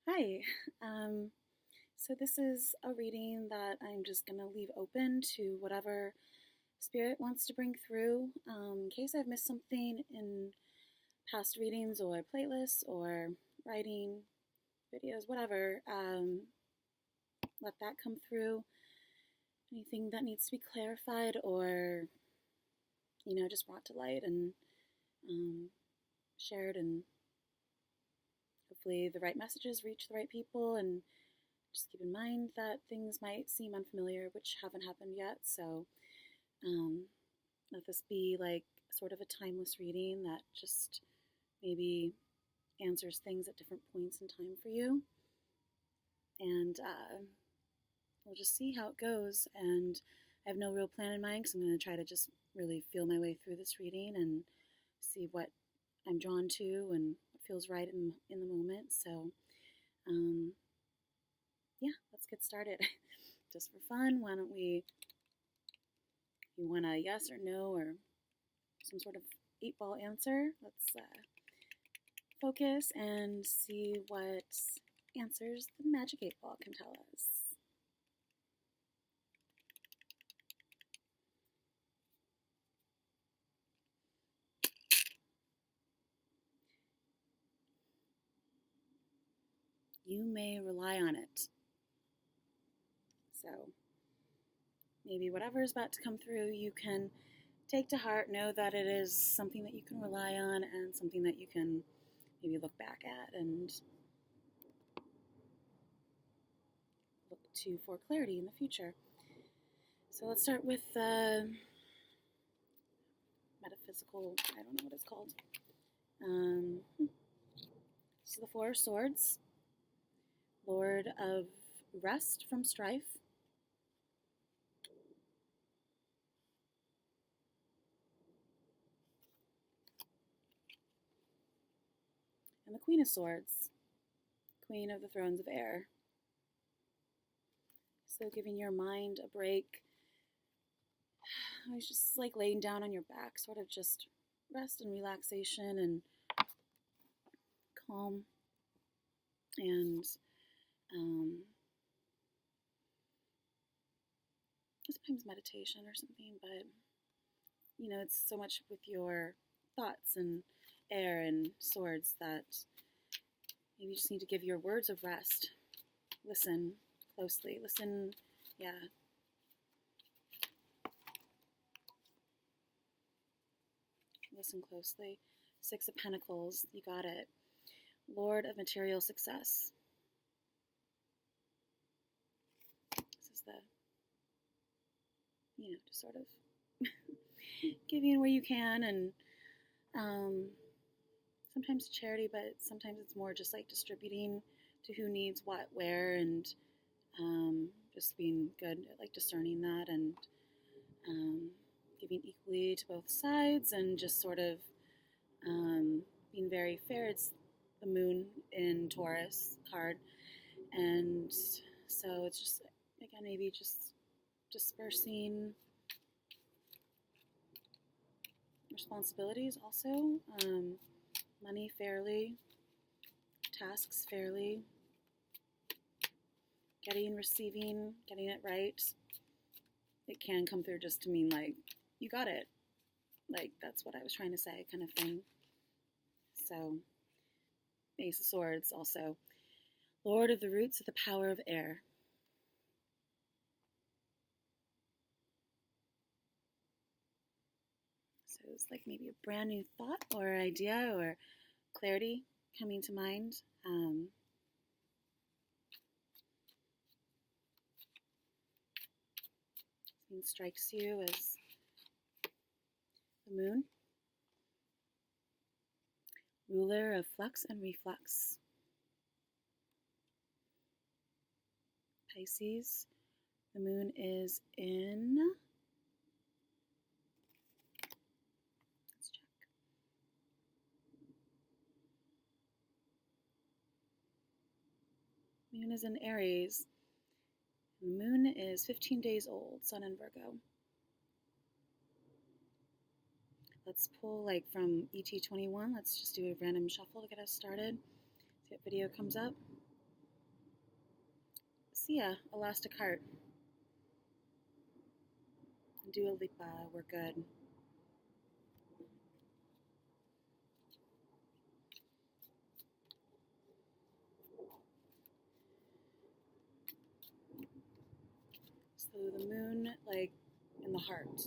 Hi. Um, so this is a reading that I'm just going to leave open to whatever spirit wants to bring through. In case I've missed something in past readings or playlists or writing videos, whatever, let that come through. Anything that needs to be clarified or, just brought to light and um, shared, and hopefully the right messages reach the right people. And just keep in mind that things might seem unfamiliar, which haven't happened yet. So um, let this be like sort of a timeless reading that just maybe answers things at different points in time for you. And we'll just see how it goes. And I have no real plan in mind because I'm going to try to just really feel my way through this reading and see what I'm drawn to and what feels right in the moment. So yeah, let's get started. Just for fun, why don't we, if you want a yes or no or some sort of 8-ball answer, let's focus and see what answers the magic 8-ball can tell us. You may rely on it. So maybe whatever is about to come through, you can take to heart, know that it is something that you can rely on and something that you can maybe look back at and look to for clarity in the future. So let's start with metaphysical, I don't know what it's called. So the Four of Swords, Lord of Rest from Strife, and the Queen of Swords, Queen of the Thrones of Air. So giving your mind a break. I was just like laying down on your back, sort of just rest and relaxation and calm and sometimes meditation or something, but it's so much with your thoughts and air and swords that maybe you just need to give your words of rest. Listen closely. Listen, yeah. Listen closely. Six of Pentacles, you got it. Lord of Material Success. This is the, just sort of giving where you can, and sometimes charity, but sometimes it's more just like distributing to who needs what, where, and just being good at like discerning that and giving equally to both sides and just sort of being very fair. It's the moon in Taurus card, and so it's just, again, maybe just dispersing responsibilities also, money fairly, tasks fairly, receiving, getting it right. It can come through just to mean like, you got it. Like, that's what I was trying to say, kind of thing. So, Ace of Swords also. Lord of the Roots of the Power of Air. So it's like maybe a brand new thought or idea or clarity coming to mind. Something strikes you as the moon. Ruler of flux and reflux. Pisces. The moon is in, let's check. Moon is in Aries. The moon is 15 days old, Sun in Virgo. Let's pull like from ET21. Let's just do a random shuffle to get us started. See what video comes up. Sia, Elastic Heart. Dua Lipa, we're good. So the moon, like, in the heart.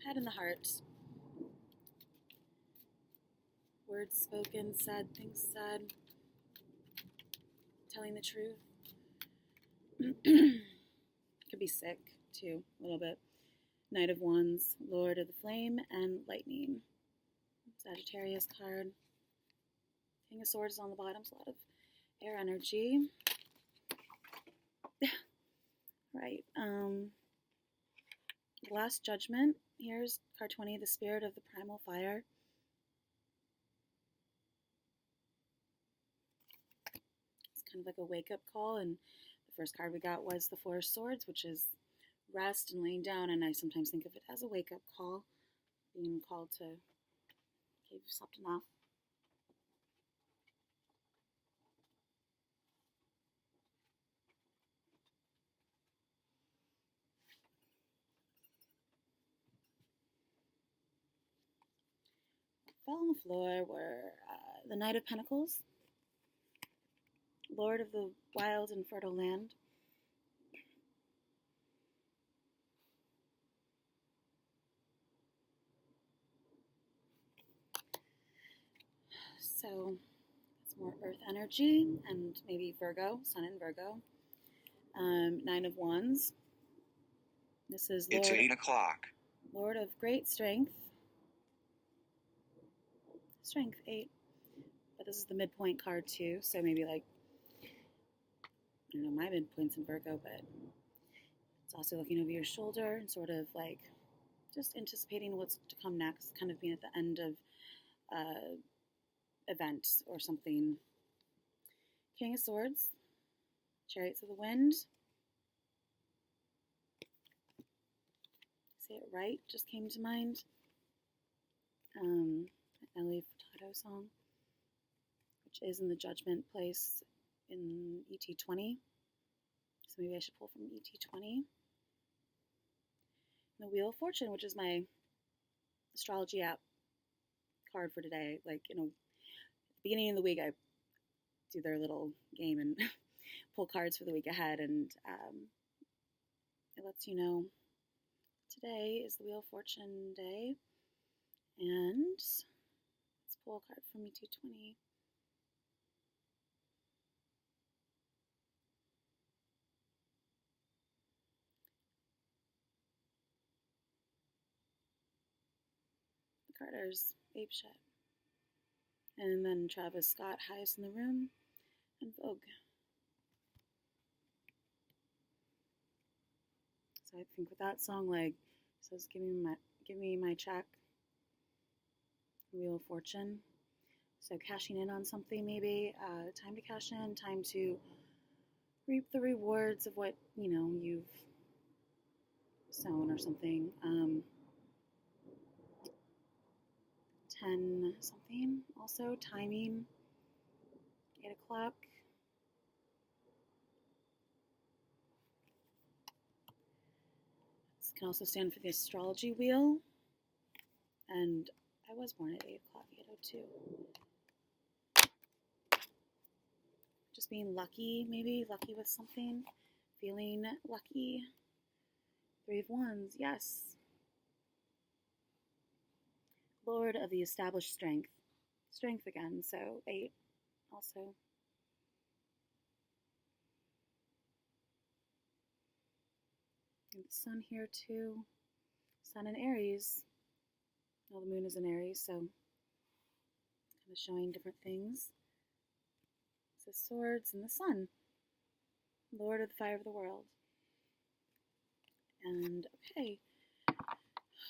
Head in the heart. Words spoken, sad things said. Telling the truth. Could be sick, too, a little bit. Knight of Wands, Lord of the Flame, and Lightning. Sagittarius card. King of Swords on the bottom, so a lot of air energy. Right. Last Judgment. Here's card 20, the Spirit of the Primal Fire. It's kind of like a wake-up call, and the first card we got was the Four of Swords, which is rest and laying down, and I sometimes think of it as a wake-up call, being called to, okay, you've slept enough. Fell on the floor were the Knight of Pentacles, Lord of the Wild and Fertile Land, so it's more earth energy, and maybe Virgo, Sun in Virgo. Nine of Wands. This is Lord, it's 8 o'clock. Lord of Great Strength. Strength 8. But this is the midpoint card too, so maybe like, I don't know, my midpoint's in Virgo, but it's also looking over your shoulder and sort of like just anticipating what's to come next, kind of being at the end of event or something. King of Swords, Chariots of the Wind. Say it right, just came to mind. Nelly Furtado song, which is in the Judgment place in ET20. So maybe I should pull from ET20. And the Wheel of Fortune, which is my astrology app card for today. Like, you know, at the beginning of the week, I do their little game and pull cards for the week ahead, and it lets you know today is the Wheel of Fortune day. And let's pull a card from ET20. The Carters, Ape Shit. And then Travis Scott, Highest in the Room, and Vogue. So I think with that song, like, it says, give me my check. Wheel of Fortune. So cashing in on something, maybe. Time to cash in, time to reap the rewards of what, you know, you've sown or something. 10 something, also timing, 8 o'clock. This can also stand for the astrology wheel. And I was born at 8 o'clock, 8:02. Just being lucky, maybe, lucky with something. Feeling lucky. 3 of Wands, yes. Lord of the established strength. Strength again, so 8 also. And the sun here too. Sun in Aries. Well, the moon is in Aries, so kind of showing different things. It's the swords and the sun. Lord of the fire of the world. And okay,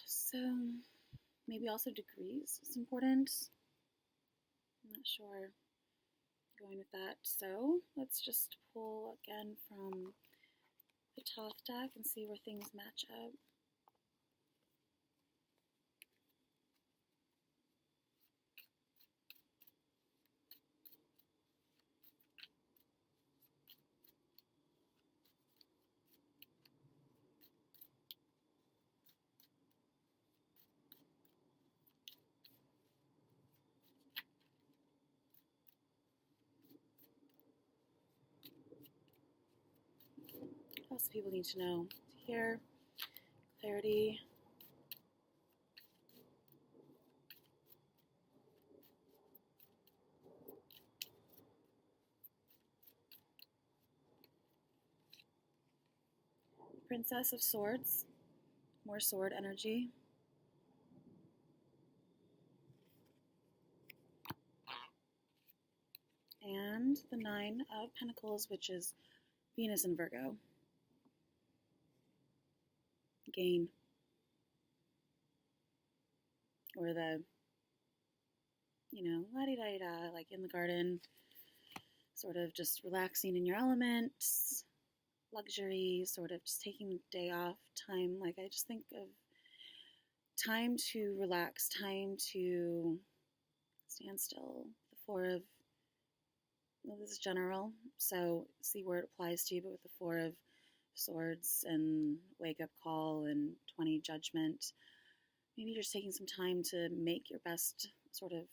so maybe also degrees is important. I'm not sure going with that. So let's just pull again from the Thoth deck and see where things match up. else do people need to know? Here, clarity. Princess of Swords, more sword energy. And the Nine of Pentacles, which is Venus in Virgo. Gain. Or the, la-di-da-di-da, like in the garden, sort of just relaxing in your element, luxury, sort of just taking the day off, time. Like, I just think of time to relax, time to stand still. The Four of, well, this is general, so see where it applies to you, but with the Four of Swords and wake up call and 20 judgment, maybe you're just taking some time to make your best sort of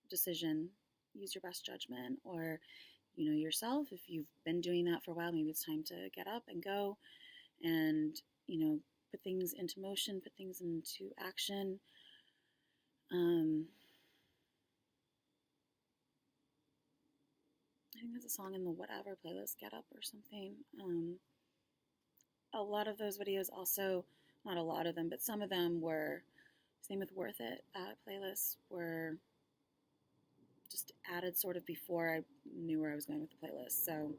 decision, use your best judgment, or yourself, if you've been doing that for a while, maybe it's time to get up and go and put things into motion, put things into action. I think there's a song in the whatever playlist, Get Up or something. A lot of those videos also, not a lot of them, but some of them were, same with Worth It playlists, were just added sort of before I knew where I was going with the playlist, so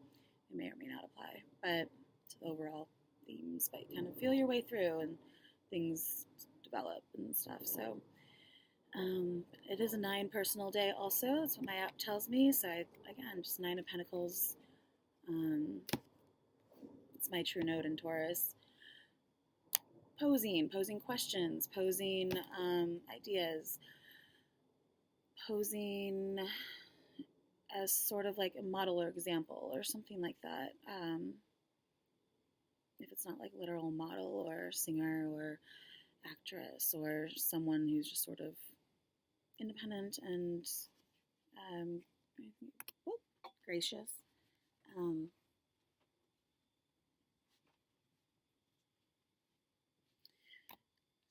it may or may not apply, but to the overall themes, but kind of feel your way through and things develop and stuff. So it is a 9 personal day also. That's what my app tells me. So again, just 9 of Pentacles. It's my true node in Taurus. Posing questions, posing ideas, posing as sort of like a model or example or something like that. If it's not like literal model or singer or actress or someone who's just sort of independent and gracious.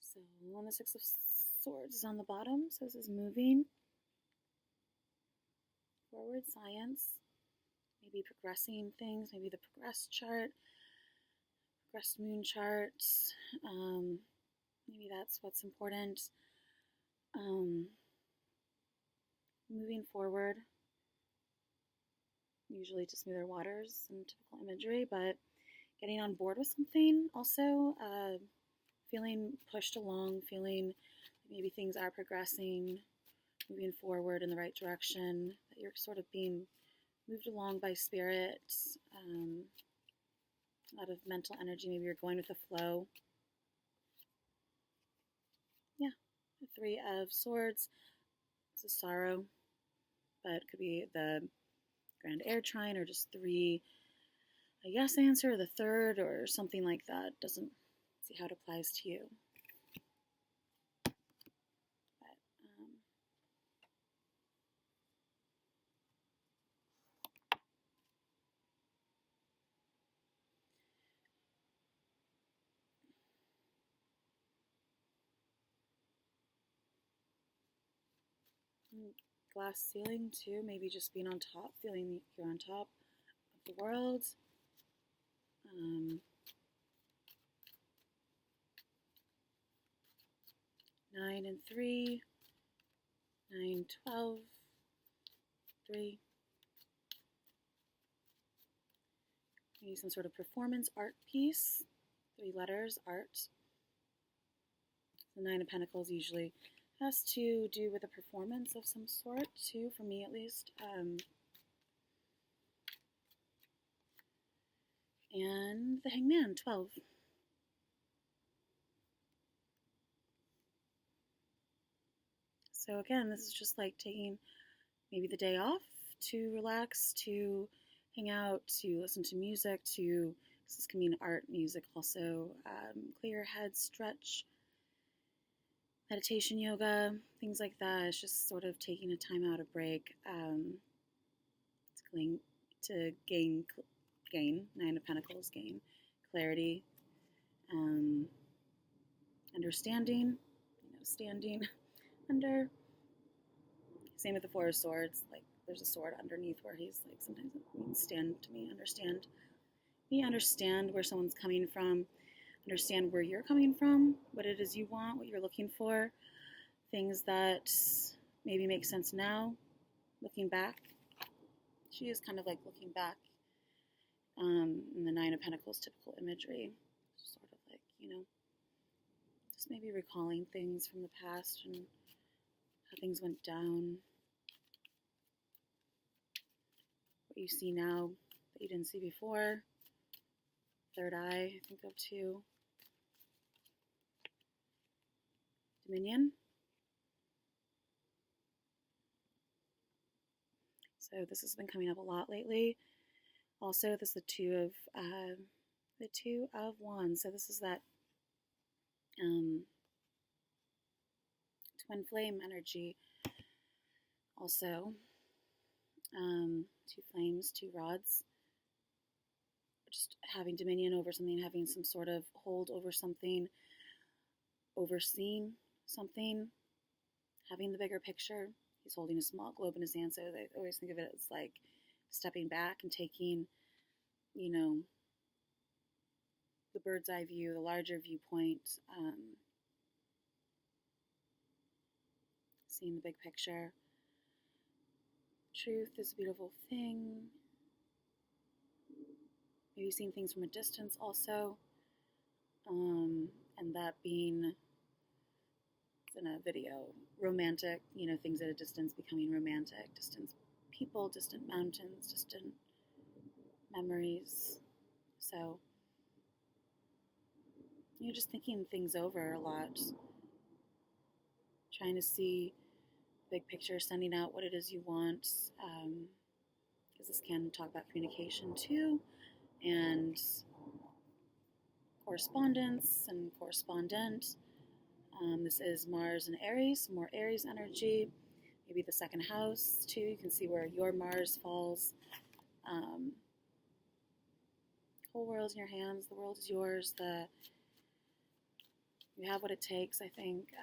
So on the Six of Swords is on the bottom, so this is moving forward, science, maybe progressing things, maybe the progressed chart, progressed moon chart, maybe that's what's important. Moving forward, usually to smoother waters and typical imagery, but getting on board with something also, feeling pushed along, feeling maybe things are progressing, moving forward in the right direction, that you're sort of being moved along by spirit, a lot of mental energy, maybe you're going with the flow. Yeah, the Three of Swords, it's a sorrow, but it could be the Grand Air Trine or just 3, a yes answer, the third, or something like that. Doesn't see how it applies to you. Glass ceiling too, maybe just being on top, feeling you're on top of the world. 9 and 3, 9, 12, 3. Maybe some sort of performance art piece, 3 letters, art. The 9 of Pentacles usually has to do with a performance of some sort too, for me at least. And the Hangman, 12. So again, this is just like taking maybe the day off to relax, to hang out, to listen to music, this can mean art, music also, clear your head, stretch, meditation, yoga, things like that. It's just sort of taking a time out, a break, to gain 9 of Pentacles, gain clarity, understanding, standing under. Same with the Four of Swords. Like, there's a sword underneath where he's like, sometimes it means stand to me, understand. Me understand where someone's coming from, understand where you're coming from, what it is you want, what you're looking for, things that maybe make sense now, looking back. She is kind of like looking back in the Nine of Pentacles typical imagery. Sort of like, just maybe recalling things from the past and how things went down. What you see now that you didn't see before. Third eye, I think of too. Dominion. So this has been coming up a lot lately. Also, this is the Two of Wands. So this is that twin flame energy. Also, two flames, two rods. Just having dominion over something, having some sort of hold over something, overseeing something, having the bigger picture. He's holding a small globe in his hand, so I always think of it as like stepping back and taking, the bird's eye view, the larger viewpoint, seeing the big picture. Truth is a beautiful thing. Maybe seeing things from a distance also, and that being, in a video, romantic, things at a distance becoming romantic, distant people, distant mountains, distant memories. So you're just thinking things over a lot, trying to see big picture, sending out what it is you want, because this can talk about communication too, and correspondence and correspondent. This is Mars and Aries, more Aries energy, maybe the second house too. You can see where your Mars falls. Whole world's in your hands, the world is yours, you have what it takes, I think.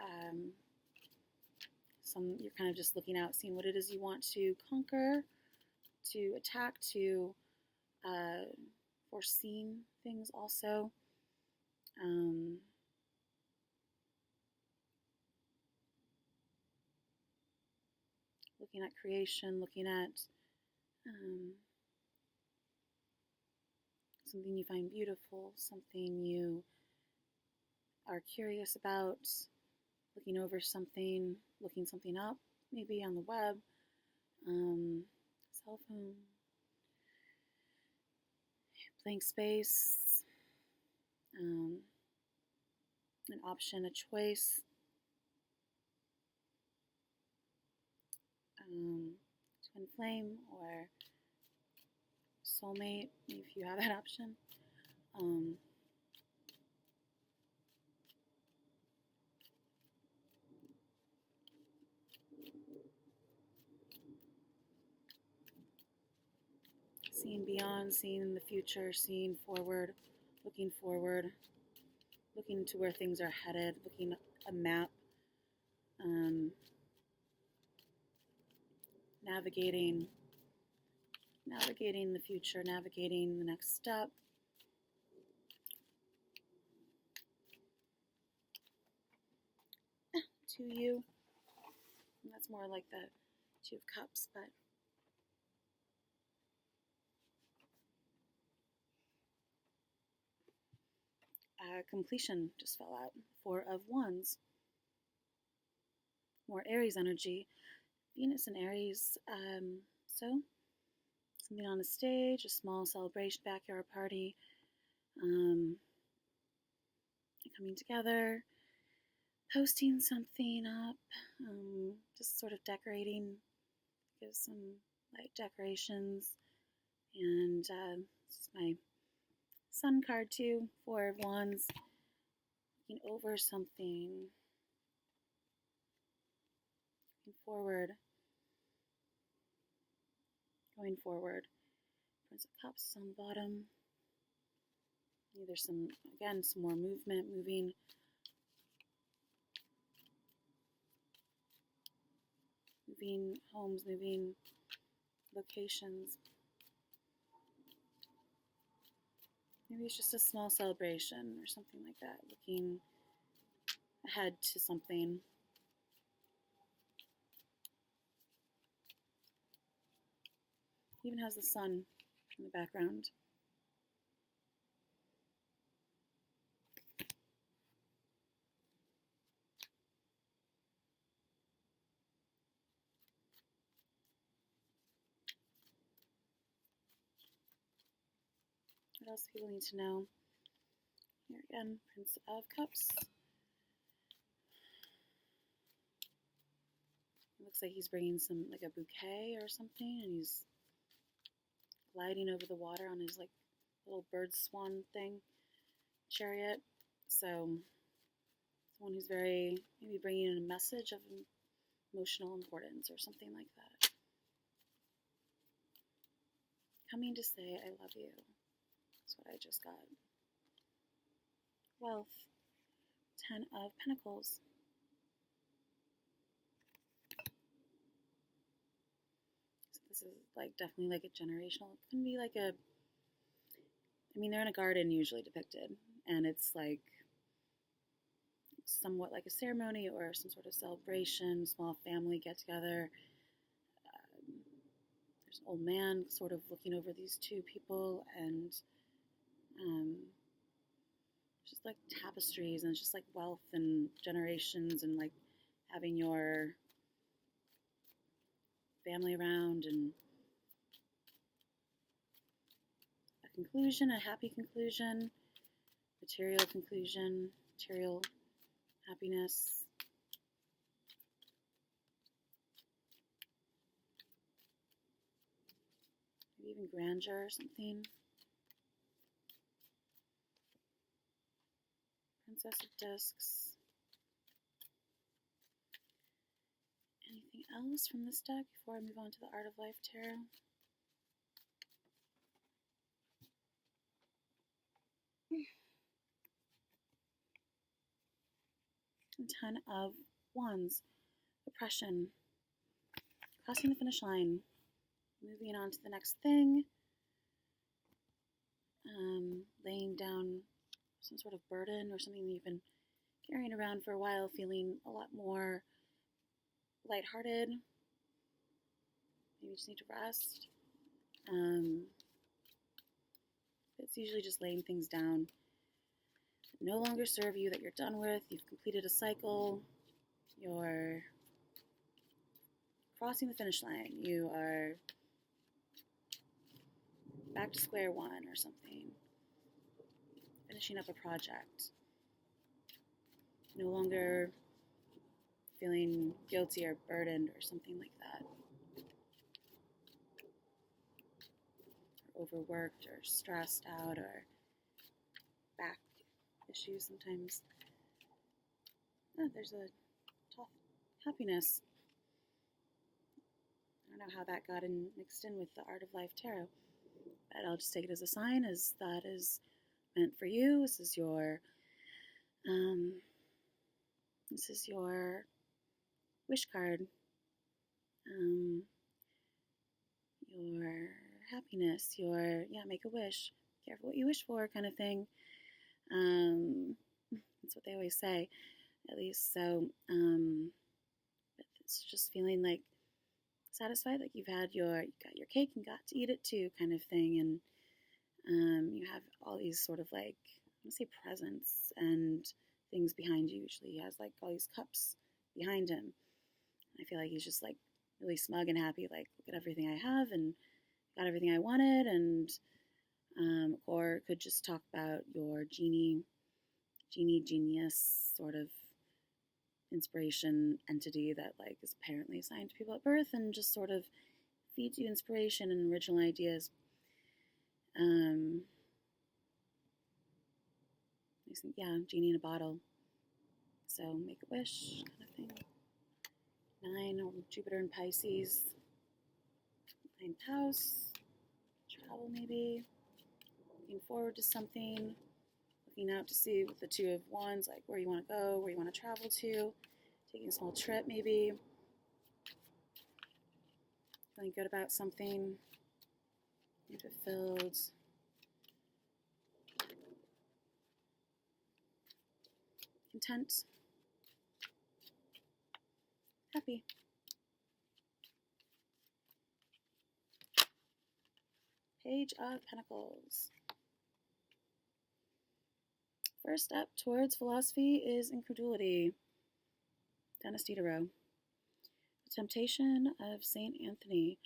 You're kind of just looking out, seeing what it is you want to conquer, to attack, to foreseeing things also. Looking at creation, looking at something you find beautiful, something you are curious about, looking over something, looking something up, maybe on the web, cell phone, blank space, an option, a choice, twin flame or soulmate, if you have that option. Seeing beyond, seeing the future, seeing forward, looking to where things are headed, looking at a map, navigating the future, navigating the next step. To you. And that's more like the Two of Cups, but completion just fell out. Four of Wands. More Aries energy. Venus and Aries. So, something on a stage, a small celebration, backyard party. Coming together. Posting something up. Just sort of decorating. Give some light decorations. And this is my Sun card too, Four of Wands, looking over something, looking forward, going forward. Prince of Cups on the bottom, There's some, again, some more movement, moving homes, moving locations. Maybe it's just a small celebration or something like that, looking ahead to something. It even has the sun in the background. What else do people need to know? Here again, Prince of Cups. It looks like he's bringing some, like a bouquet or something, and he's gliding over the water on his like little bird swan thing, chariot. So someone who's very, maybe bringing in a message of emotional importance or something like that. Coming to say, I love you. That's what I just got. Wealth. 10 of Pentacles. So this is like definitely like a generational. It can be like a, I mean, they're in a garden usually depicted, and it's like somewhat like a ceremony or some sort of celebration, small family get together. There's an old man sort of looking over these two people, and just like tapestries, and it's just like wealth and generations, and like having your family around, and a conclusion, a happy conclusion, material conclusion, material happiness. Maybe even grandeur or something. Princess of Discs. Anything else from this deck before I move on to the Art of Life Tarot? And 10 of Wands. Oppression. Crossing the finish line. Moving on to the next thing. Laying down some sort of burden or something that you've been carrying around for a while, feeling a lot more lighthearted. Maybe you just need to rest. It's usually just laying things down that no longer serve you, that you're done with. You've completed a cycle. You're crossing the finish line. You are back to square one or something. Finishing up a project. No longer feeling guilty or burdened or something like that. Or overworked or stressed out or back issues sometimes. Oh, there's a tough happiness. I don't know how that got mixed in with the Art of Life Tarot, but I'll just take it as a sign, as that is meant for you. This is your wish card. Your happiness, make a wish. Careful what you wish for, kind of thing. That's what they always say, at least. So, it's just feeling like satisfied, like you got your cake and got to eat it too, kind of thing. And you have all these sort of like, I want to say presents and things behind you. Usually he has like all these cups behind him. I feel like he's just like really smug and happy, like, look at everything I have and got everything I wanted. And or could just talk about your genius sort of inspiration entity that like is apparently assigned to people at birth and just sort of feeds you inspiration and original ideas. Genie in a bottle. So make a wish, kind of thing. 9, Jupiter and Pisces. 9th house. Travel maybe. Looking forward to something. looking out to see with the Two of Wands, like where you want to go, where you want to travel to, taking a small trip maybe, feeling good about something, fulfilled, content, happy. Page of Pentacles. First step towards philosophy is incredulity. Dennis Diderot. The Temptation of St. Anthony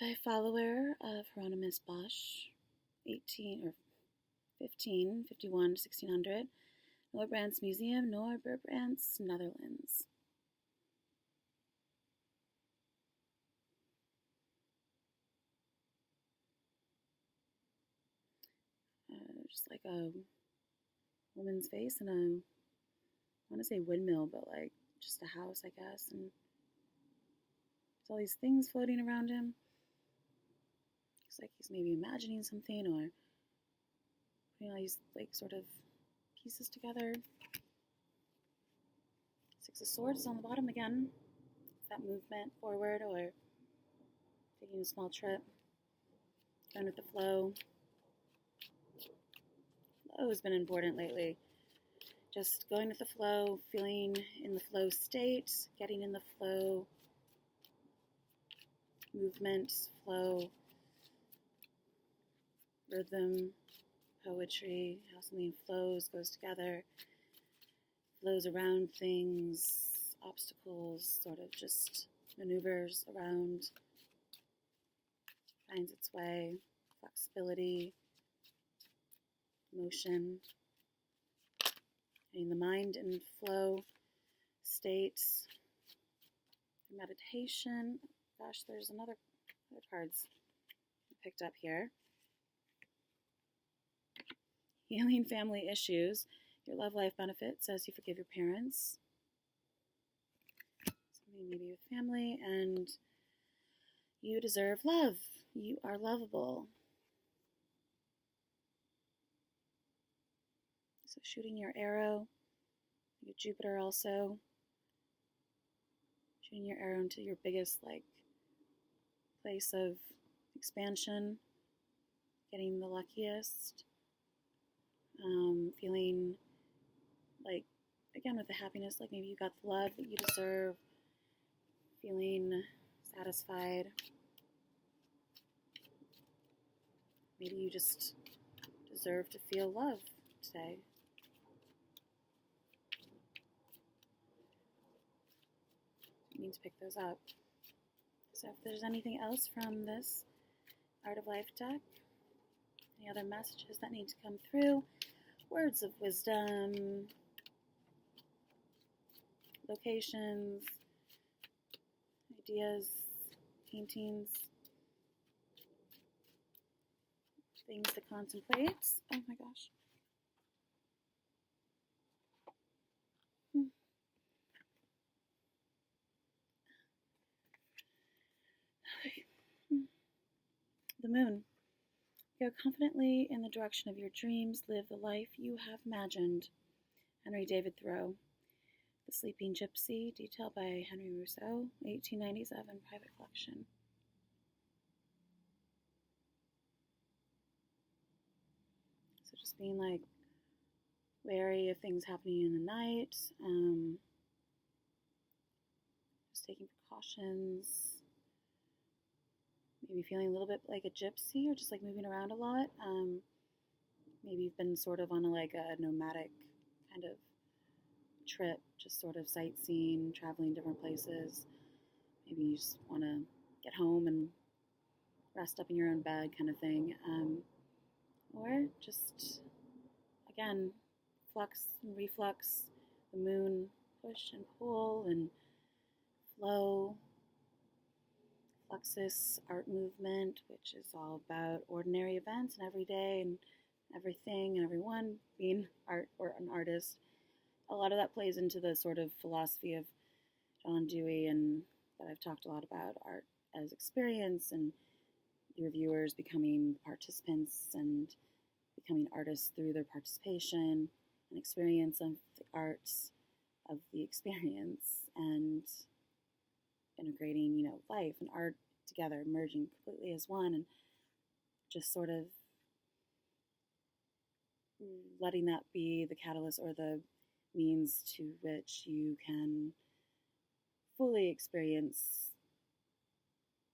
by a follower of Hieronymus Bosch, 1551 to 1600, Noordbrands Museum, Noordbrands, Netherlands. Just like a woman's face and I want to say windmill, but like just a house, I guess. And there's all these things floating around him. Looks like he's maybe imagining something or putting all these like sort of pieces together. Six of Swords is on the bottom again. That movement forward or taking a small trip. Going with the flow. Flow has been important lately. Just going with the flow, feeling in the flow state, getting in the flow, movement, flow, rhythm, poetry, how something flows, goes together, flows around things, obstacles, sort of just maneuvers around, finds its way, flexibility, motion. Getting the mind in flow state, meditation. Gosh, there's other cards I picked up here. Healing family issues. Your love life benefit says you forgive your parents. Something maybe with family, and you deserve love. You are lovable. So shooting your arrow, your Jupiter also, shooting your arrow into your biggest like place of expansion, getting the luckiest, feeling like, again with the happiness, like maybe you got the love that you deserve, feeling satisfied, maybe you just deserve to feel love today. You need to pick those up. So if there's anything else from this Art of Life deck, any other messages that need to come through, words of wisdom, locations, ideas, paintings, things to contemplate. Oh my gosh. The moon. Go confidently in the direction of your dreams. Live the life you have imagined. Henry David Thoreau. The Sleeping Gypsy, detailed by Henry Rousseau, 1897, private collection. So just being like wary of things happening in the night, just taking precautions, maybe feeling a little bit like a gypsy or just like moving around a lot. Maybe you've been sort of on a nomadic kind of trip, just sort of sightseeing, traveling different places. Maybe you just want to get home and rest up in your own bed kind of thing. Or just, again, flux and reflux, the moon, push and pull and flow. Fluxus, art movement, which is all about ordinary events and every day and everything and everyone being art or an artist. A lot of that plays into the sort of philosophy of John Dewey and that I've talked a lot about, art as experience and your viewers becoming participants and becoming artists through their participation and experience of the arts of the experience, and integrating, life and art together, merging completely as one, and just sort of letting that be the catalyst or the means to which you can fully experience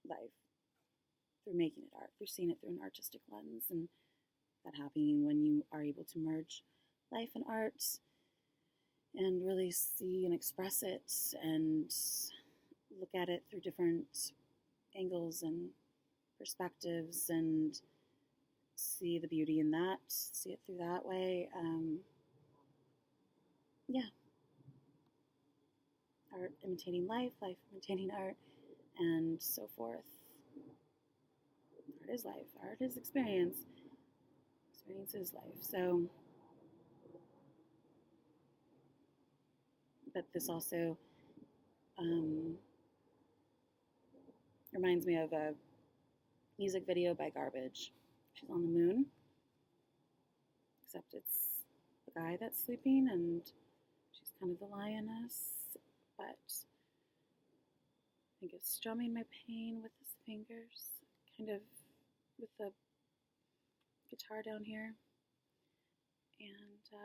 life through making it art, through seeing it through an artistic lens, and that happening when you are able to merge life and art and really see and express it and look at it through different angles and perspectives and see the beauty in that, see it through that way. Yeah. Art imitating life, life imitating art, and so forth. Art is life, art is experience, experience is life. So, but this also reminds me of a music video by Garbage. She's on the moon, except it's the guy that's sleeping and she's kind of the lioness, but I think it's strumming my pain with his fingers, kind of with the guitar down here. And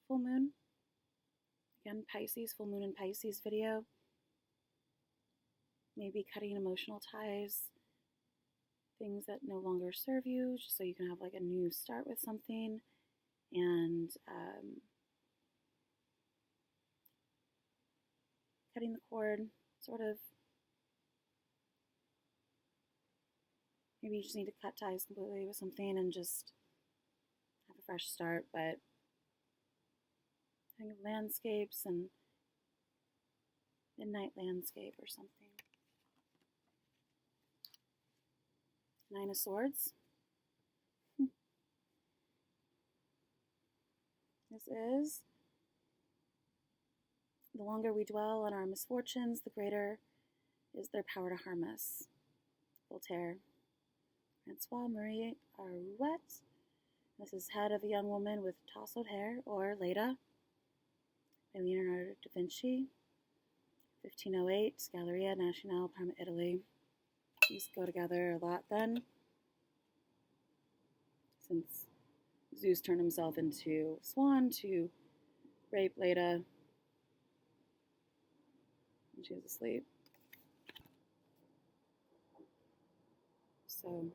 full moon, again, Pisces, full moon in Pisces video. Maybe cutting emotional ties, things that no longer serve you, just so you can have like a new start with something. And cutting the cord, sort of. Maybe you just need to cut ties completely with something and just have a fresh start. But I think of landscapes and midnight landscape or something. Nine of Swords. This is the longer we dwell on our misfortunes, the greater is their power to harm us. Voltaire. Francois Marie Arouet. This is Head of a Young Woman with Tousled Hair, or Leda, by Leonardo da Vinci. 1508, Galleria Nazionale, Parma, Italy. These go together a lot then, since Zeus turned himself into a swan to rape Leda when she was asleep. So,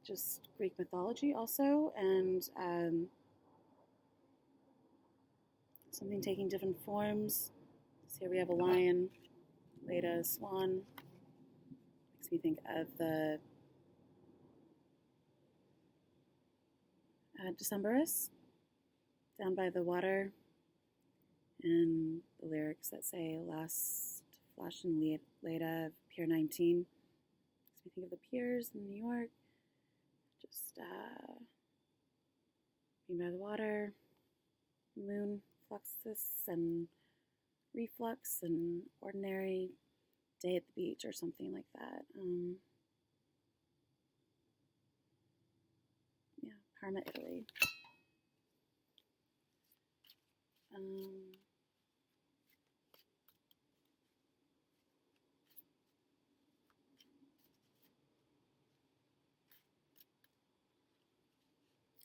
just Greek mythology also, and something taking different forms. So here we have a lion, Leda, a swan. Makes me think of the Decemberus, down by the water, and the lyrics that say, last flash in Leda, Pier 19. Makes me think of the piers in New York, just being by the water, moon fluxus and reflux, and ordinary day at the beach or something like that. Yeah, Parma, Italy.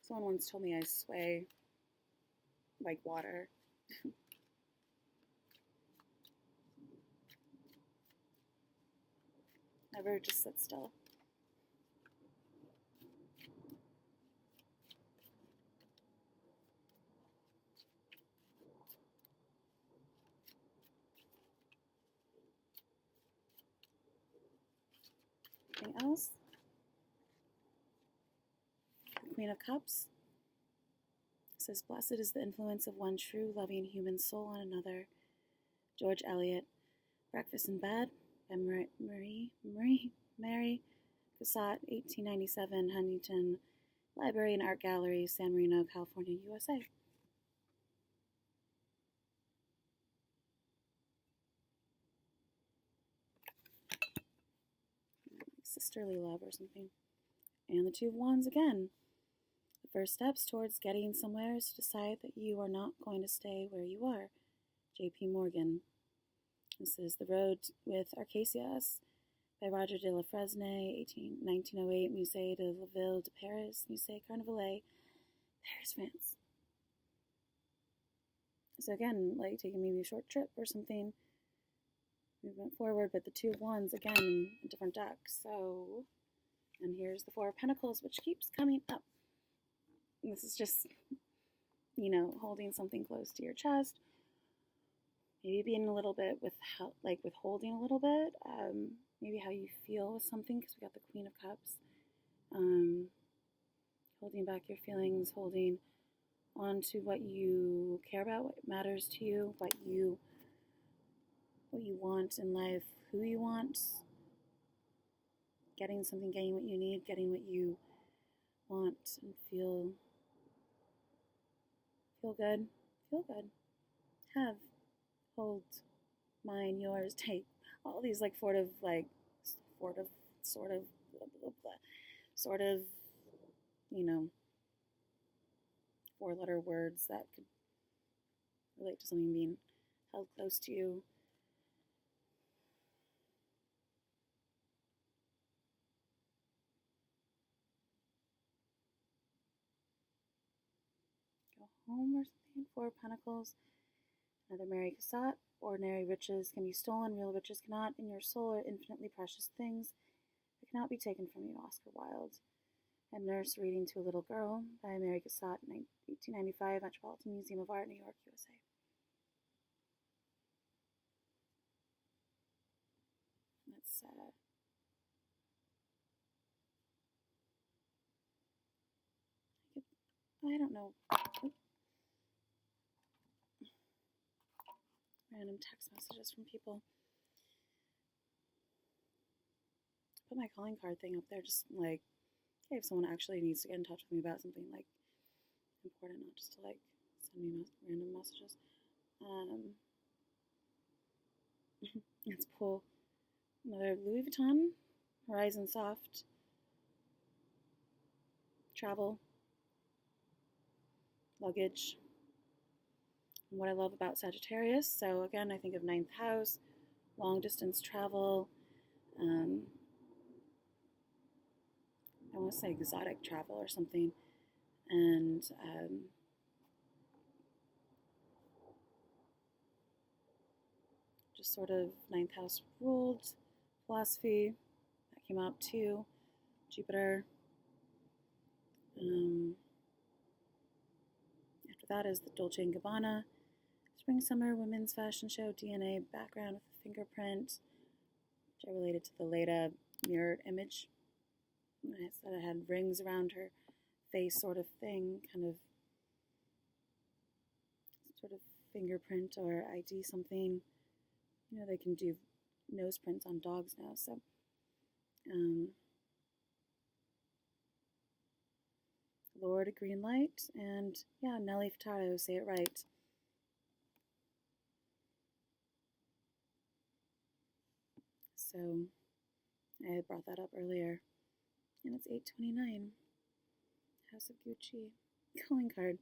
Someone once told me I sway like water. Never just sit still. Anything else? The Queen of Cups says, blessed is the influence of one true, loving human soul on another. George Eliot. Breakfast in Bed by Mary Cassatt, 1897, Huntington Library and Art Gallery, San Marino, California, USA. Sisterly love or something. And the Two of Wands again. The first steps towards getting somewhere is to decide that you are not going to stay where you are. J.P. Morgan. This is The Road with Arcasias by Roger de la Fresnaye, 1908, Musée de la Ville de Paris, Musée Carnavalet, Paris, France. So again, like taking maybe a short trip or something, movement forward, but the Two of Wands again in a different deck. So, and here's the Four of Pentacles, which keeps coming up. This is just, you know, holding something close to your chest. Maybe being a little bit withholding a little bit. Maybe how you feel with something, because we got the Queen of Cups. Holding back your feelings, holding on to what you care about, what matters to you, what you want in life, who you want. Getting something, getting what you need, getting what you want, and feel good. Feel good. Have, hold, mine, yours, take. All these sort of, you know, 4-letter words that could relate to something being held close to you. Go home or something. 4 of Pentacles. Another Mary Cassatt. Ordinary riches can be stolen, real riches cannot. In your soul are infinitely precious things that cannot be taken from you. Oscar Wilde. And Nurse Reading to a Little Girl by Mary Cassatt, 1895, Metropolitan Museum of Art, New York, USA. That's I don't know. Random text messages from people. Put my calling card thing up there, just like, hey, if someone actually needs to get in touch with me about something like important, not just to like send me random messages. Let's pull another Louis Vuitton, Horizon Soft, travel, luggage. And what I love about Sagittarius. So again, I think of 9th house, long distance travel. I want to say exotic travel or something. And just sort of 9th house ruled philosophy. That came out too. Jupiter. After that is the Dolce & Gabbana Spring Summer Women's Fashion Show DNA background with a fingerprint, which I related to the Leda mirrored image. I said it had rings around her face sort of thing, kind of sort of fingerprint or ID something. You know, they can do nose prints on dogs now, so Lord Greenlight, and yeah, Nelly Furtado, say it right. So I had brought that up earlier, and it's 8:29. House of Gucci calling card.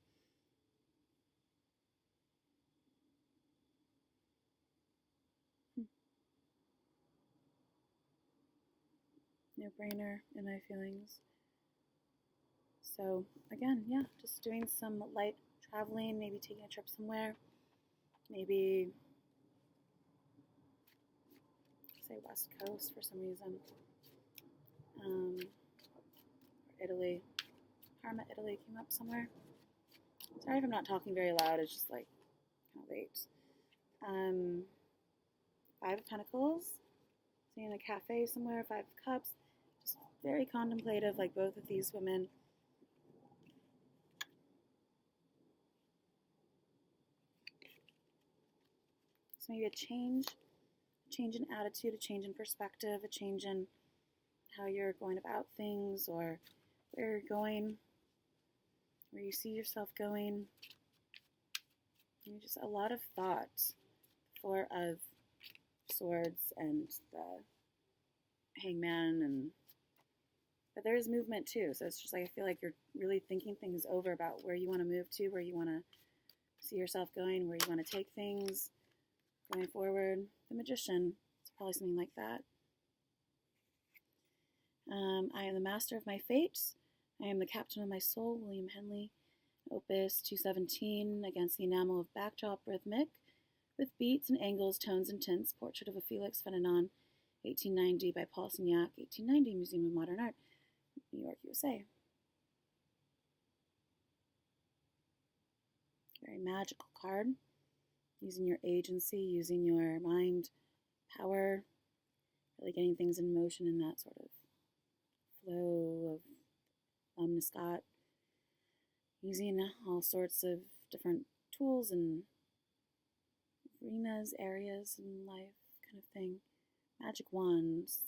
No brainer in my feelings. So again, yeah, just doing some light traveling, maybe taking a trip somewhere, maybe say West Coast for some reason, or Italy. Parma, Italy came up somewhere. Sorry if I'm not talking very loud, it's just like kind of late. 5 of Pentacles, sitting in a cafe somewhere, 5 of Cups, just very contemplative, like both of these women. So maybe a change in attitude, a change in perspective, a change in how you're going about things, or where you're going, where you see yourself going. Just a lot of thought. 4 of Swords and the Hangman, and But there is movement too. So it's just like I feel like you're really thinking things over about where you want to move to, where you want to see yourself going, where you want to take things going forward. The Magician. It's probably something like that. I am the master of my fate. I am the captain of my soul. William Henley. Opus 217, against the enamel of backdrop rhythmic, with beats and angles, tones and tints. Portrait of a Felix Fénelon, 1890 by Paul Signac, 1890, Museum of Modern Art, New York, USA. Very magical card. Using your agency, using your mind power, really getting things in motion in that sort of flow of unmasked. Using all sorts of different tools and arenas, areas in life, kind of thing. Magic wands,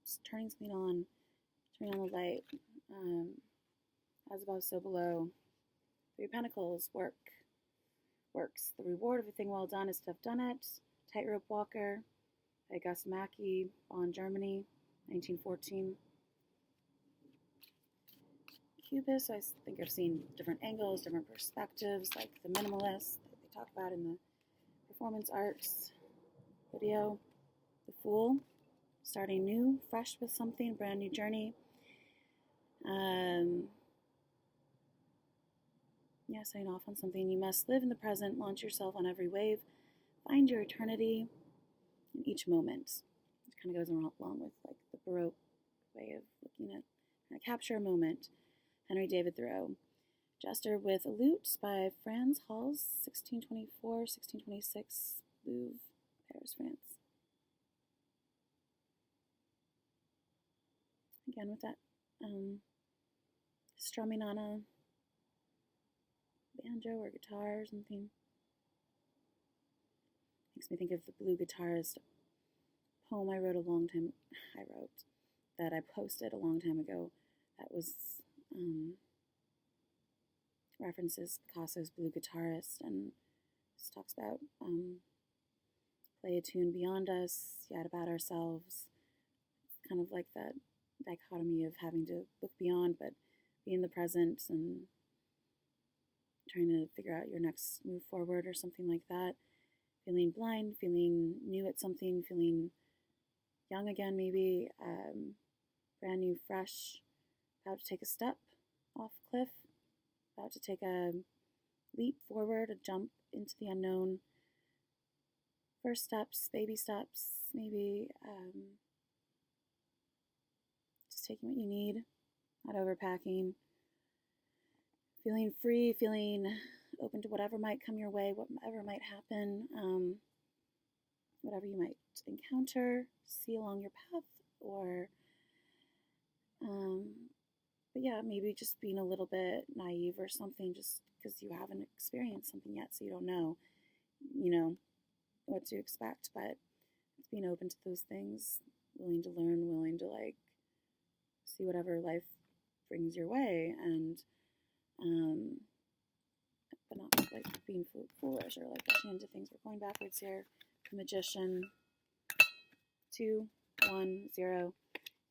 just turning something on, turning on the light. As above, so below. Three of Pentacles, works. The reward of a thing well done is to have done it. Tightrope Walker by Gus Mackey, Bonn, Germany, 1914. Cubist, I think I've seen different angles, different perspectives, like the minimalist that they talk about in the performance arts video. The Fool, starting new, fresh with something, brand new journey. Setting off on something. You must live in the present, launch yourself on every wave, find your eternity in each moment. It kind of goes along with like the Baroque way of looking at capture a moment. Henry David Thoreau. Jester with a Lute by Franz Hals, 1624-1626, Louvre, Paris, France. Again with that strumming on a banjo or guitar or something. Makes me think of the Blue Guitarist poem that I posted a long time ago. That was references Picasso's Blue Guitarist, and just talks about play a tune beyond us, yet about ourselves. It's kind of like that dichotomy of having to look beyond but be in the present and trying to figure out your next move forward or something like that. Feeling blind, feeling new at something, feeling young again maybe, brand new, fresh, about to take a step off a cliff, about to take a leap forward, a jump into the unknown. First steps, baby steps, maybe just taking what you need, not overpacking. Feeling free, feeling open to whatever might come your way, whatever might happen, whatever you might encounter, see along your path, or but yeah, maybe just being a little bit naive or something, just because you haven't experienced something yet, so you don't know, what to expect. But it's being open to those things, willing to learn, willing to like see whatever life brings your way, and but not like being foolish or like rushing into things. We're going backwards here. The Magician, 2, 1, 0,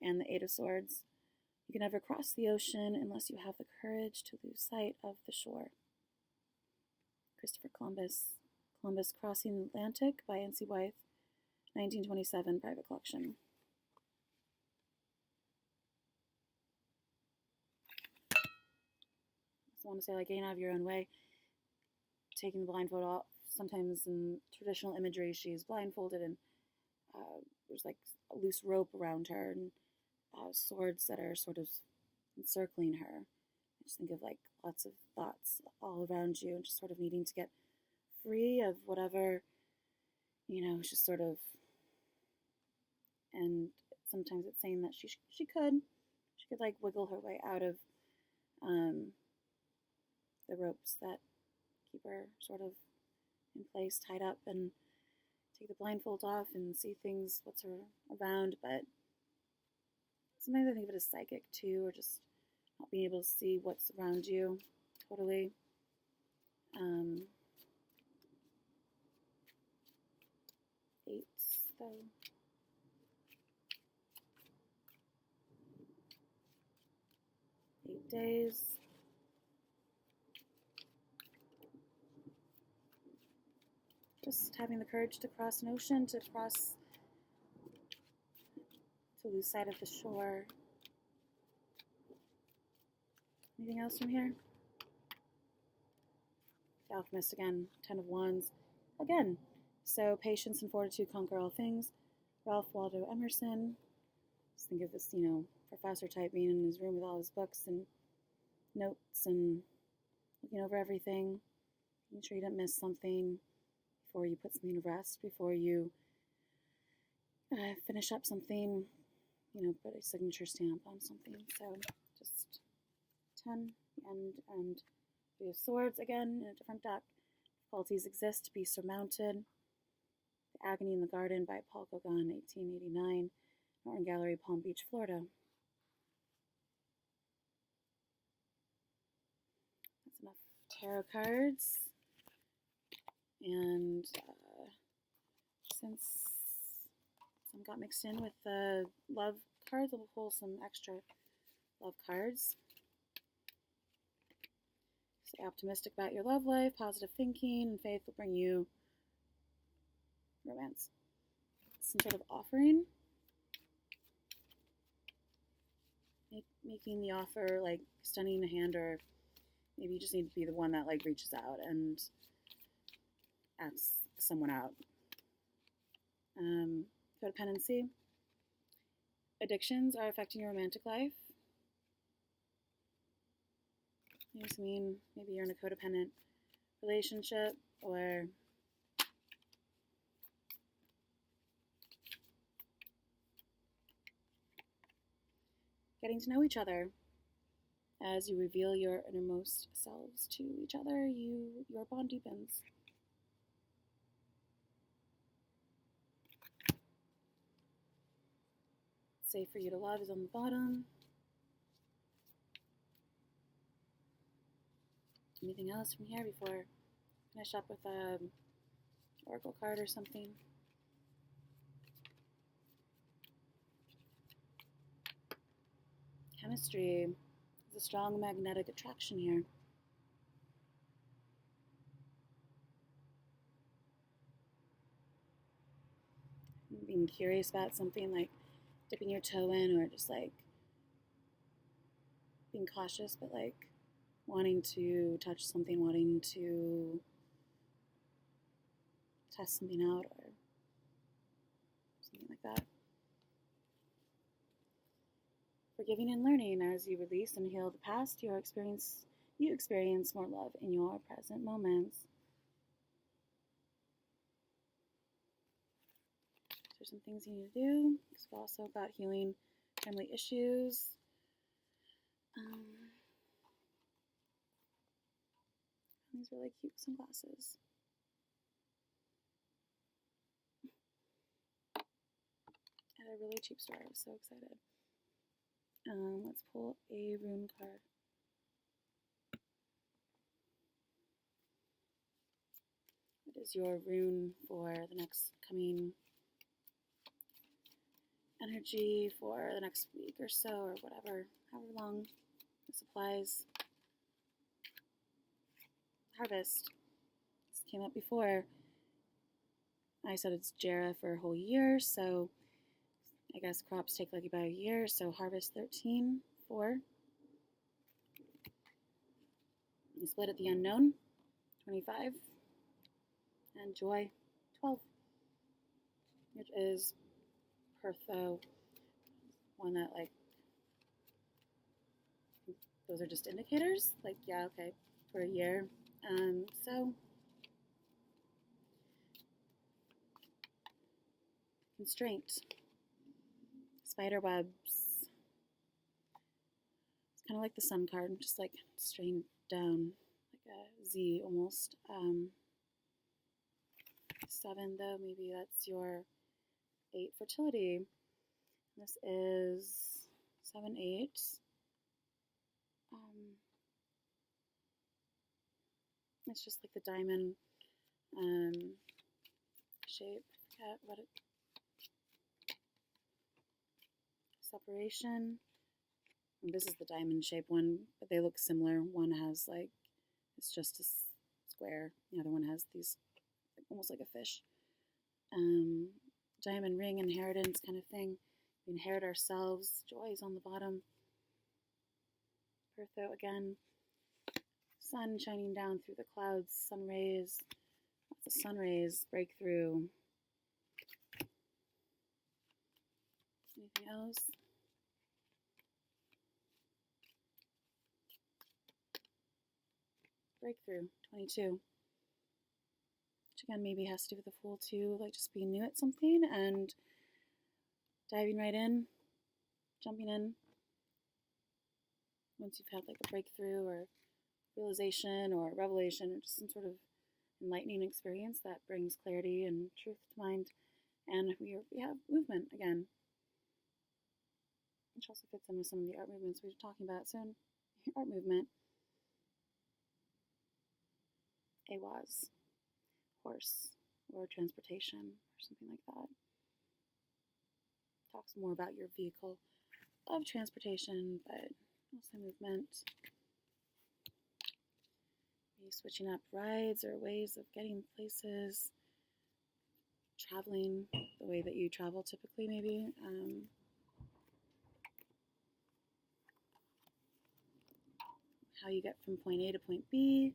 and the Eight of Swords. You can never cross the ocean unless you have the courage to lose sight of the shore. Christopher Columbus. Columbus Crossing the Atlantic by N.C. Wyeth, 1927, private collection. I want to say, like, getting out of your own way, taking the blindfold off. Sometimes in traditional imagery, she's blindfolded and there's like a loose rope around her and swords that are sort of encircling her. I just think of like lots of thoughts all around you and just sort of needing to get free of whatever, just sort of, and sometimes it's saying that she could like wiggle her way out of the ropes that keep her sort of in place, tied up, and take the blindfold off and see things, what's around. But sometimes I think of it as psychic too, or just not being able to see what's around you totally. Eights, though. days. Just having the courage to cross an ocean, to lose sight of the shore. Anything else from here? The Alchemist again, 10 of Wands. Again, so patience and fortitude conquer all things. Ralph Waldo Emerson. Just think of this, professor type being in his room with all his books and notes and looking over everything. Making sure you don't miss something before you put something to rest, before you finish up something, put a signature stamp on something. So just 10 and 3 of Swords again in a different deck. Difficulties exist to be surmounted. The Agony in the Garden by Paul Gauguin, 1889, Norton Gallery, Palm Beach, Florida. That's enough tarot cards. And since some got mixed in with the love cards, I'll pull some extra love cards. Stay optimistic about your love life. Positive thinking and faith will bring you romance. Some sort of offering. Making the offer, like extending a hand, or maybe you just need to be the one that reaches out and asks someone out. Codependency. Addictions are affecting your romantic life. These mean maybe you're in a codependent relationship, or getting to know each other. As you reveal your innermost selves to each other, your bond deepens. Safe for you to love is on the bottom. Anything else from here before I finish up with a oracle card or something? Chemistry. There's a strong magnetic attraction here. Being curious about something, like dipping your toe in, or just being cautious, but wanting to touch something, wanting to test something out, or something like that. Forgiving and learning. As you release and heal the past, you experience more love in your present moments. There's some things you need to do. We've also got healing family issues. These really cute sunglasses. At a really cheap store. I was so excited. Let's pull a rune card. What is your rune for the next coming energy for the next week or so, or whatever, however long this applies? Harvest. This came up before. I said it's Jera for a whole year, so I guess crops take about a year, so harvest 13, 4. You split at the unknown, 25. And joy, 12. Which is Pertho, one that those are just indicators, yeah, okay, for a year. So constraint, spider webs. It's kind of like the sun card, just strained down, like a Z almost. 7 though, maybe that's your 8 fertility. This is 7, 8. It's just like the diamond shape. What it, separation. And this is the diamond shaped one, but they look similar. One has like, it's just a square. The other one has these, almost like a fish. Diamond ring, inheritance kind of thing. We inherit ourselves. Joy is on the bottom. Pertho again. Sun shining down through the clouds. Sun rays. Lots of sun rays. Breakthrough. Anything else? Breakthrough. 22. Which again maybe has to do with the Fool too. Like just being new at something and diving right in. Jumping in. Once you've had like a breakthrough or realization or revelation or just some sort of enlightening experience that brings clarity and truth to mind. And we have movement again, which also fits in with some of the art movements we were talking about soon. Art movement. AWAS, horse, or transportation, or something like that. Talks more about your vehicle of transportation, but also movement. Maybe switching up rides or ways of getting places. Traveling the way that you travel typically, maybe. How you get from point A to point B.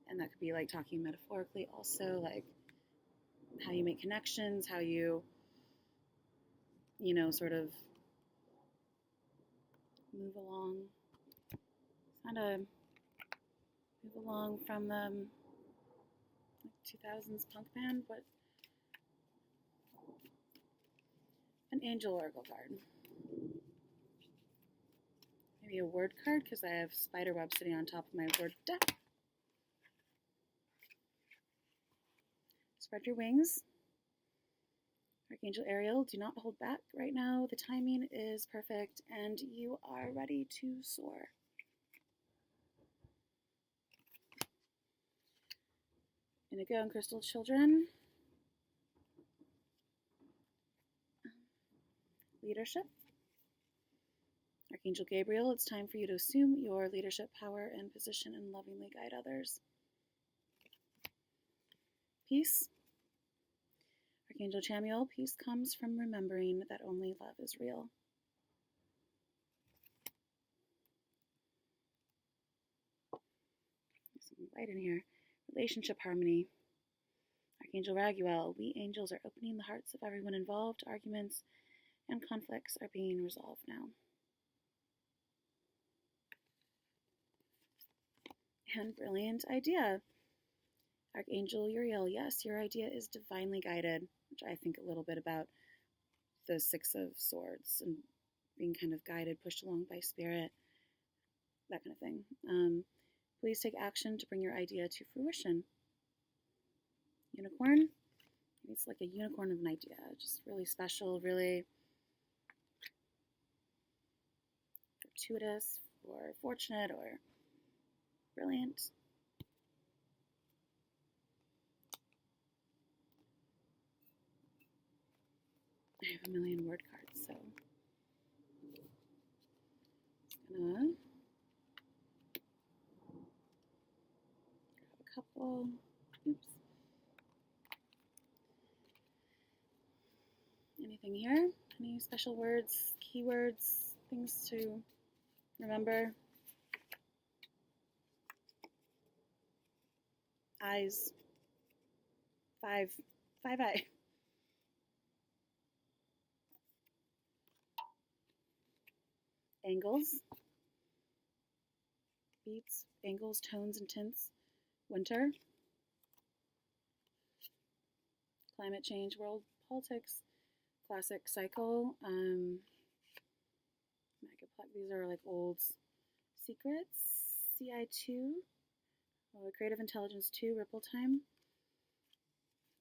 And that could be like talking metaphorically also, like how you make connections, how you, sort of move along. Kind of move along from the 2000s punk band, but an angel oracle card. Maybe a word card, because I have spiderweb sitting on top of my word deck. Spread your wings. Archangel Ariel, do not hold back right now. The timing is perfect, and you are ready to soar. Indigo and Crystal Children. Leadership. Archangel Gabriel, it's time for you to assume your leadership power and position and lovingly guide others. Peace. Archangel Chamuel, peace comes from remembering that only love is real. There's some light in here. Relationship harmony. Archangel Raguel, we angels are opening the hearts of everyone involved. Arguments and conflicts are being resolved now. And brilliant idea. Archangel Uriel, yes, your idea is divinely guided, which I think a little bit about the Six of Swords and being kind of guided, pushed along by spirit, that kind of thing. Please take action to bring your idea to fruition. Unicorn, it's like a unicorn of an idea, just really special, really fortuitous or fortunate or brilliant. I have a million word cards, so I'm just gonna grab a couple. Oops. Anything here? Any special words, keywords, things to remember? Eyes. Five eye. Angles. Beats, angles, tones, and tints. Winter. Climate change, world politics. Classic cycle. These are like old secrets. CI2. Creative Intelligence 2, Ripple Time.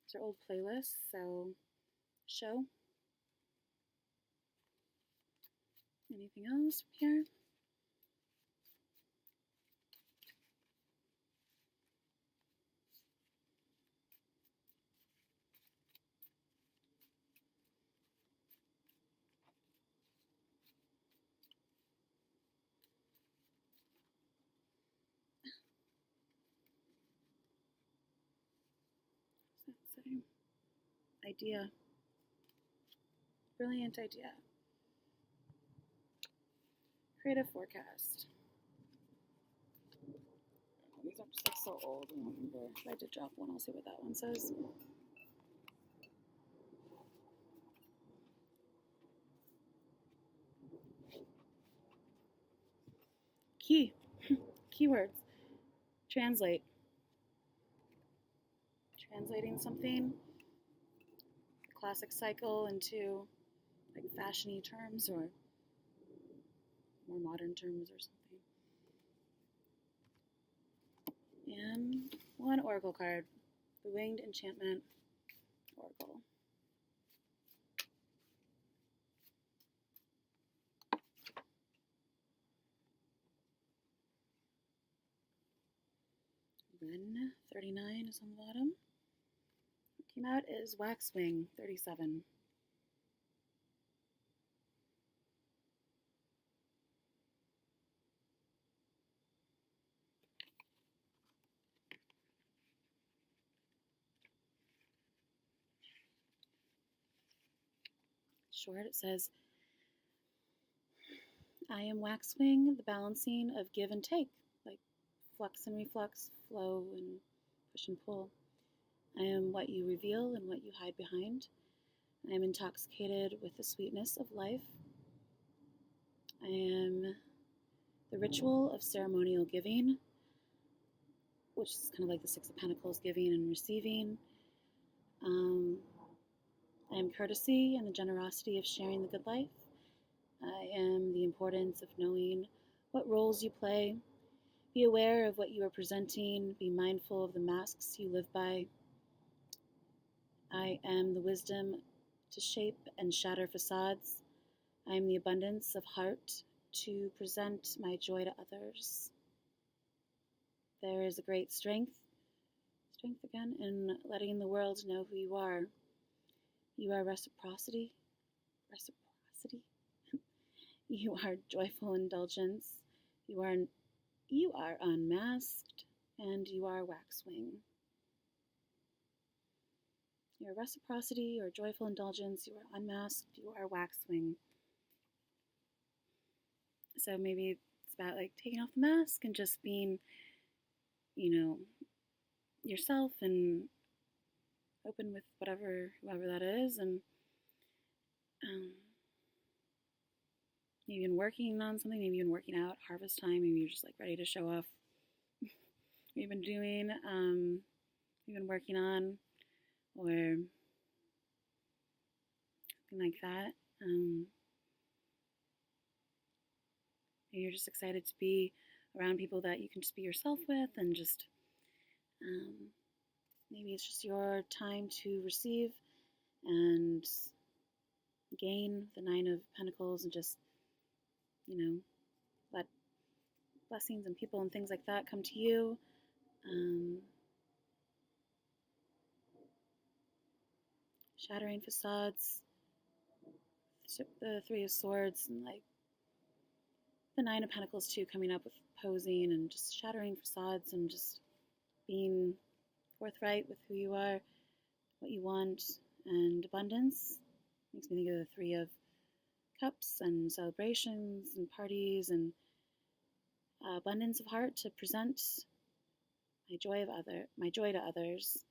These are old playlists, so show. Anything else from here? So, idea. Brilliant idea. Creative forecast. These are just like so old. I don't remember. I did drop one. I'll see what that one says. Key. Keywords. Translate. Translating something, classic cycle, into like fashiony terms or more modern terms or something. And one oracle card, the Winged Enchantment Oracle. Ren 39 is on the bottom. What came out is Waxwing 37. Short, it says, I am waxwing, the balancing of give and take, like flux and reflux, flow and push and pull. I am what you reveal and what you hide behind. I am intoxicated with the sweetness of life. I am the ritual of ceremonial giving, which is kind of like the Six of Pentacles, giving and receiving. I am courtesy and the generosity of sharing the good life. I am the importance of knowing what roles you play. Be aware of what you are presenting. Be mindful of the masks you live by. I am the wisdom to shape and shatter facades. I am the abundance of heart to present my joy to others. There is a great strength again, in letting the world know who you are. You are reciprocity. You are joyful indulgence. You are unmasked, and you are waxwing. You are reciprocity, you are joyful indulgence, you are unmasked, you are waxwing. So maybe it's about like taking off the mask and just being, yourself and open with whoever that is, and maybe you've been working on something, maybe you've been working out, harvest time, maybe you're just like ready to show off what you've been doing, you've been working on, or something like that. Maybe you're just excited to be around people that you can just be yourself with, and just maybe it's just your time to receive and gain the Nine of Pentacles, and just let blessings and people and things like that come to you. Shattering facades, the Three of Swords, and like the Nine of Pentacles too, coming up with posing and just shattering facades and just being forthright with who you are, what you want, and abundance. Makes me think of the Three of Cups and celebrations and parties and abundance of heart to present my joy to others,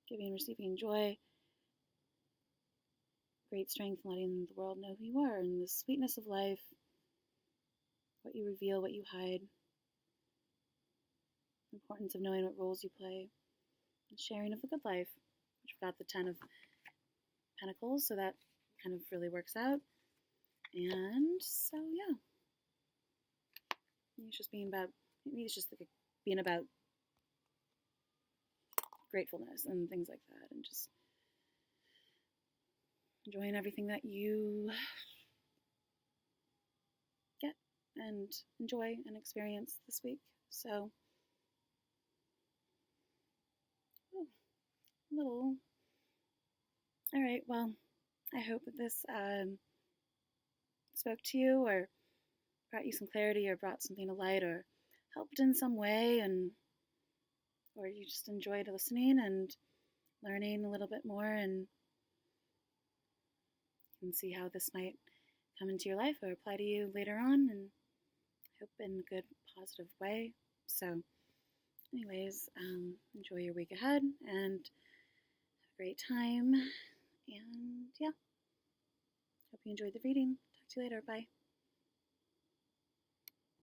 giving and receiving joy, great strength in letting the world know who you are, and the sweetness of life, what you reveal, what you hide, the importance of knowing what roles you play, and sharing of the good life, which we've got the Ten of Pentacles, so that kind of really works out. And so, yeah. Maybe it's just like being about gratefulness and things like that, and just enjoying everything that you get and enjoy and experience this week. So, all right, well, I hope that this spoke to you, or brought you some clarity, or brought something to light, or helped in some way. And or you just enjoyed listening and learning a little bit more, and you can see how this might come into your life or apply to you later on, and I hope in a good, positive way. So, anyways, enjoy your week ahead and have a great time. And yeah, hope you enjoyed the reading. Talk to you later. Bye.